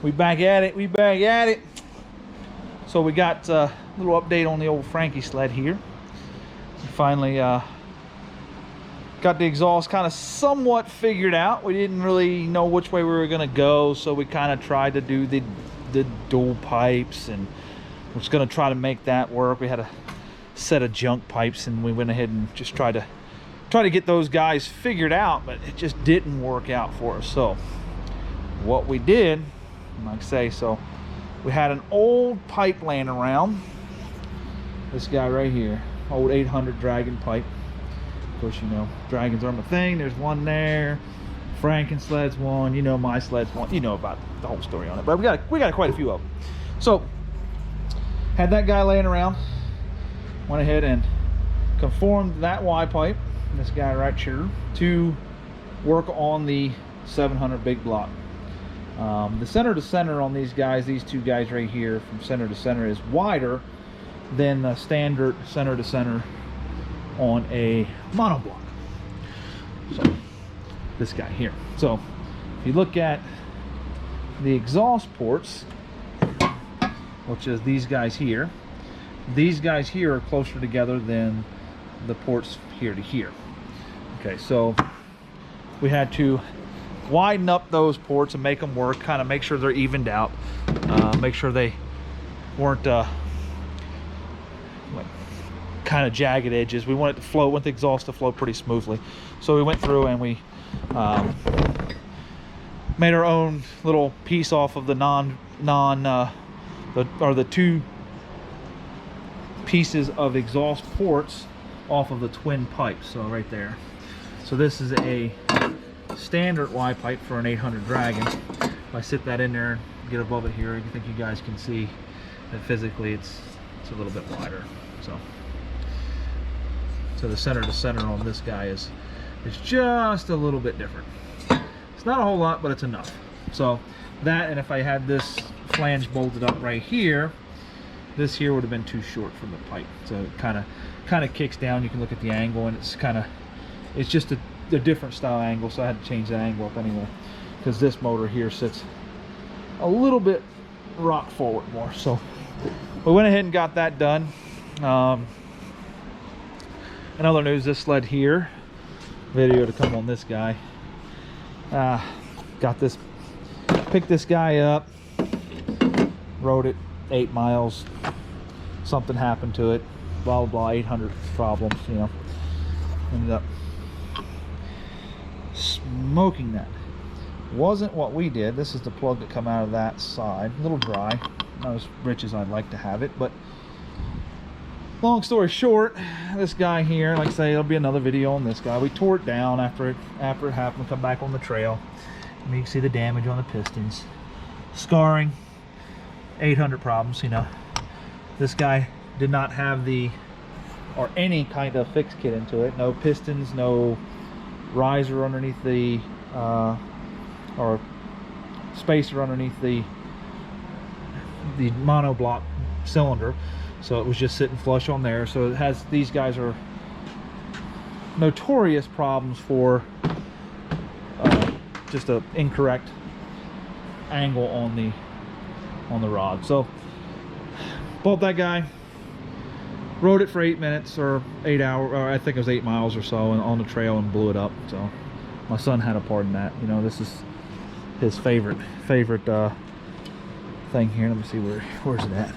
We back at it. We back at it. So we got a little update on the old Frankie sled here. We finally got the exhaust kind of somewhat figured out. We didn't really know which way we were going to go, so we kind of tried to do the dual pipes, and we're just going to try to make that work. We had a set of junk pipes, and we went ahead and just tried to get those guys figured out, but it just didn't work out for us. So what we did, like I say, so we had an old pipe laying around. This guy right here, old 800 Dragon pipe. Of course, you know, Dragons are my thing. There's one there. Franken sled's one. You know, my sled's one. You know about the whole story on it. But we got quite a few of them. So had that guy laying around. Went ahead and conformed that Y pipe, this guy right here, to work on the 700 big block. The center to center on these guys, these two guys right here, from center to center, is wider than the standard center to center on a monoblock. So this guy here. So if you look at the exhaust ports, which is these guys here are closer together than the ports here to here. Okay, so we had to widen up those ports and make them work, kind of make sure they're evened out, make sure they weren't like kind of jagged edges. We want it to flow, want the exhaust to flow pretty smoothly. So we went through and we made our own little piece off of the the two pieces of exhaust ports off of the twin pipes. So right there. So this is a standard Y pipe for an 800 Dragon. If I sit that in there and get above it here, I think you guys can see that physically it's a little bit wider. So the center to center on this guy is just a little bit different. It's not a whole lot, but it's enough. So that, and if I had this flange bolted up right here, this here would have been too short for the pipe. So it kind of kicks down. You can look at the angle, and it's just a different style angle, so I had to change the angle up anyway, because this motor here sits a little bit rock forward more. So we went ahead and got that done. In other news, this sled here, video to come on this guy, picked this guy up, rode it 8 miles, something happened to it, blah blah blah, 800 problems, you know, ended up smoking that. Wasn't what we did. This is the plug that come out of that side, a little dry, not as rich as I'd like to have it, but long story short, this guy here, like I say, there'll be another video on this guy. We tore it down after it happened, come back on the trail, and you can see the damage on the pistons, scarring, 800 problems, you know. This guy did not have any kind of fix kit into it. No pistons, no riser underneath the or spacer underneath the monoblock cylinder, so it was just sitting flush on there. So it has, these guys are notorious problems for just an incorrect angle on the rod. So bought that guy, rode it for 8 minutes or 8 hours, or I think it was 8 miles or so, and on the trail, and blew it up. So my son had a part in that. You know, this is his favorite thing here. Let me see, where's it at?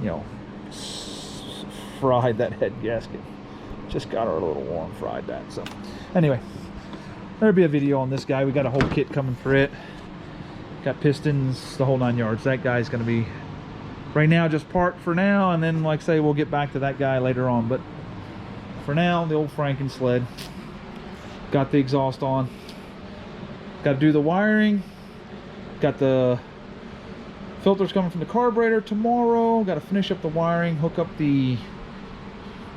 You know, fried that head gasket. Just got her a little warm, fried that. So anyway, there'll be a video on this guy. We got a whole kit coming for it. Got pistons, the whole 9 yards. That guy's going to be right now just parked for now, and then, like I say, we'll get back to that guy later on. But for now, the old Franken sled. Got the exhaust on. Got to do the wiring. Got the filters coming from the carburetor tomorrow. Got to finish up the wiring, hook up the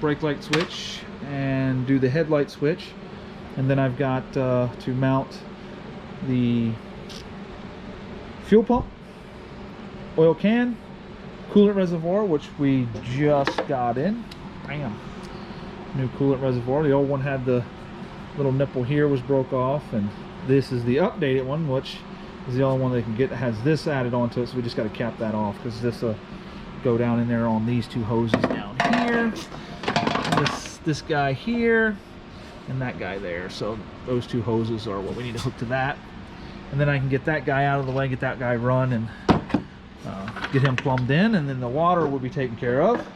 brake light switch, and do the headlight switch. And then I've got to mount the fuel pump, oil can, coolant reservoir, which we just got in. Bam. New coolant reservoir. The old one had the little nipple here, was broke off, and this is the updated one, which is the only one they can get that has this added onto it, so we just got to cap that off because this will go down in there on these two hoses down here. This guy here and that guy there. So those two hoses are what we need to hook to that. And then I can get that guy out of the way, get that guy run, and get him plumbed in, and then the water will be taken care of.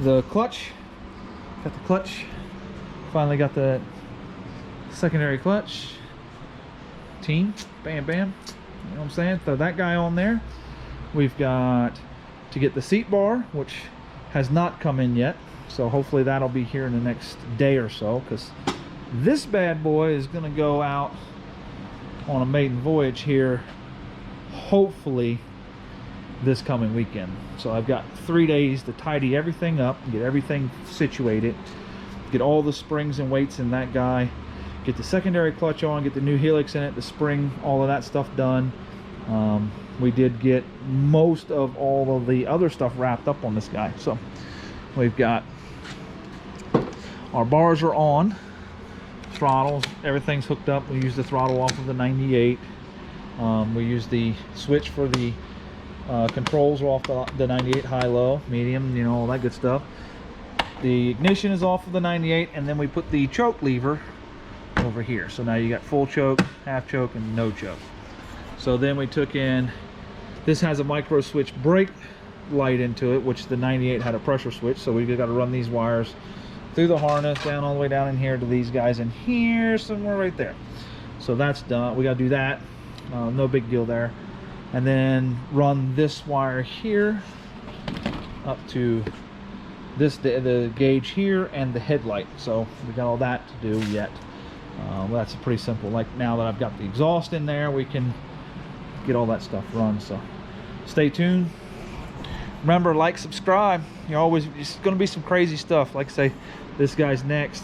The clutch, got the clutch. Finally got the secondary clutch. Team, bam, bam. You know what I'm saying? Throw that guy on there. We've got to get the seat bar, which has not come in yet. So hopefully that'll be here in the next day or so, because this bad boy is going to go out on a maiden voyage here, hopefully this coming weekend. So I've got 3 days to tidy everything up, get everything situated, get all the springs and weights in that guy, get the secondary clutch on, get the new helix in it, the spring, all of that stuff done. We did get most of all of the other stuff wrapped up on this guy. So we've got our bars are on, throttles, everything's hooked up. We use the throttle off of the 98. We use the switch for the controls are off the 98, high, low, medium, you know, all that good stuff. The ignition is off of the 98, and then we put the choke lever over here. So now you got full choke, half choke, and no choke. So then we took in, this has a micro switch brake light into it, which the 98 had a pressure switch. So we've got to run these wires through the harness, down all the way down in here to these guys in here, somewhere right there. So that's done. We got to do that. No big deal there. And then run this wire here up to this, the gauge here, and the headlight. So we got all that to do yet. Well, that's pretty simple. Like now that I've got the exhaust in there, we can get all that stuff run. So stay tuned. Remember, like, subscribe. You're always, it's going to be some crazy stuff. Like I say, this guy's next.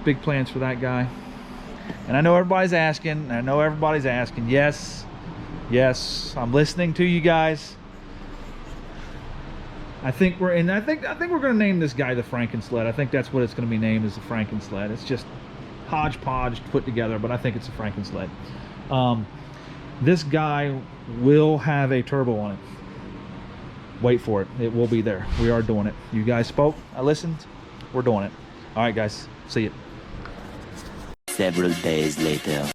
Big plans for that guy. And I know everybody's asking. Yes, yes, I'm listening to you guys. I think we're in. I think we're going to name this guy the Frankensled. I think that's what it's going to be named, is the Frankensled. It's just hodgepodge put together, but I think it's a Frankensled. This guy will have a turbo on it. Wait for it. It will be there. We are doing it. You guys spoke. I listened. We're doing it. All right, guys. See you. Several days later.